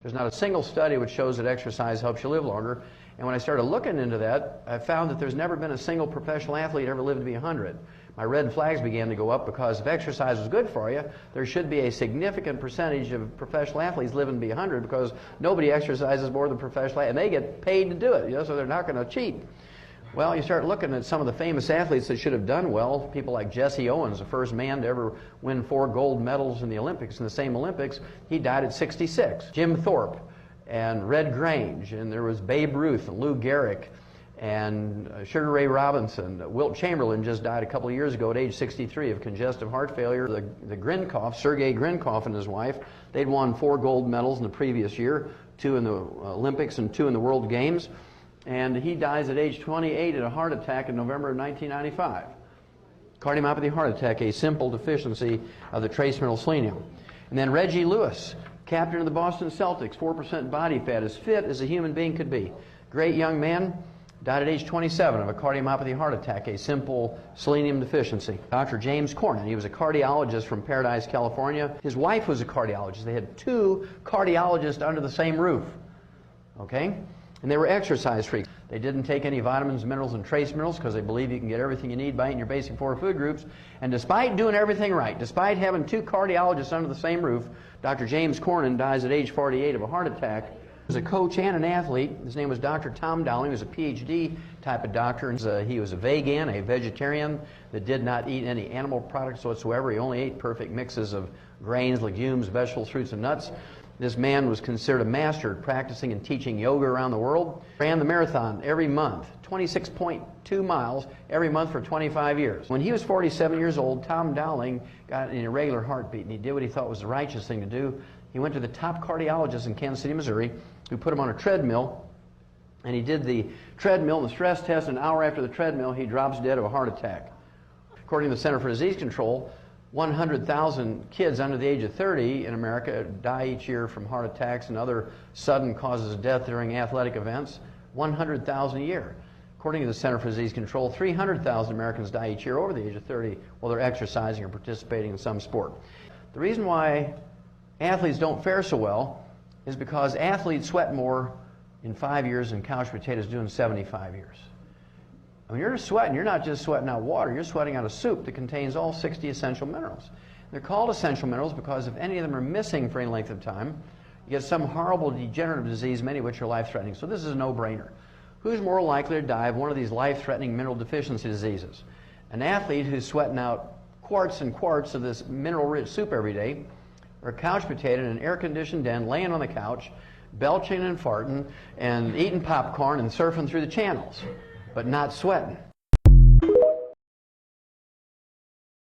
There's not a single study which shows that exercise helps you live longer. And when I started looking into that, I found that there's never been a single professional athlete ever lived to be 100. My red flags began to go up because if exercise was good for you, there should be a significant percentage of professional athletes living to be 100 because nobody exercises more than professional athletes, and they get paid to do it, so they're not going to cheat. Well, you start looking at some of the famous athletes that should have done well. People like Jesse Owens, the first man to ever win 4 gold medals in the Olympics, in the same Olympics. He died at 66. Jim Thorpe and Red Grange, and there was Babe Ruth and Lou Gehrig and Sugar Ray Robinson. Wilt Chamberlain just died a couple of years ago at age 63 of congestive heart failure. The Grinkoff, Sergei Grinkoff and his wife, they'd won 4 gold medals in the previous year, 2 in the Olympics and 2 in the World Games. And he dies at age 28 at a heart attack in November of 1995. Cardiomyopathy heart attack, a simple deficiency of the trace mineral selenium. And then Reggie Lewis, captain of the Boston Celtics, 4% body fat, as fit as a human being could be. Great young man, died at age 27 of a cardiomyopathy heart attack, a simple selenium deficiency. Dr. James Cornyn, he was a cardiologist from Paradise, California. His wife was a cardiologist. They had 2 cardiologists under the same roof. Okay? And they were exercise freaks. They didn't take any vitamins, minerals, and trace minerals because they believe you can get everything you need by eating your basic 4 food groups. And despite doing everything right, despite having 2 cardiologists under the same roof, Dr. James Cornyn dies at age 48 of a heart attack. He was a coach and an athlete. His name was Dr. Tom Dowling. He was a PhD type of doctor. He was a vegan, a vegetarian that did not eat any animal products whatsoever. He only ate perfect mixes of grains, legumes, vegetables, fruits, and nuts. This man was considered a master at practicing and teaching yoga around the world. Ran the marathon every month, 26.2 miles every month for 25 years. When he was 47 years old, Tom Dowling got an irregular heartbeat, and he did what he thought was the righteous thing to do. He went to the top cardiologist in Kansas City, Missouri, who put him on a treadmill, and he did the treadmill and the stress test. An hour after the treadmill, he drops dead of a heart attack. According to the Center for Disease Control, 100,000 kids under the age of 30 in America die each year from heart attacks and other sudden causes of death during athletic events. 100,000 a year. According to the Center for Disease Control, 300,000 Americans die each year over the age of 30 while they're exercising or participating in some sport. The reason why athletes don't fare so well is because athletes sweat more in 5 years than couch potatoes do in 75 years. When you're sweating, you're not just sweating out water, you're sweating out a soup that contains all 60 essential minerals. They're called essential minerals because if any of them are missing for any length of time, you get some horrible degenerative disease, many of which are life-threatening. So this is a no-brainer. Who's more likely to die of one of these life-threatening mineral deficiency diseases? An athlete who's sweating out quarts and quarts of this mineral-rich soup every day, or a couch potato in an air-conditioned den, laying on the couch, belching and farting, and eating popcorn and surfing through the channels, but not sweating.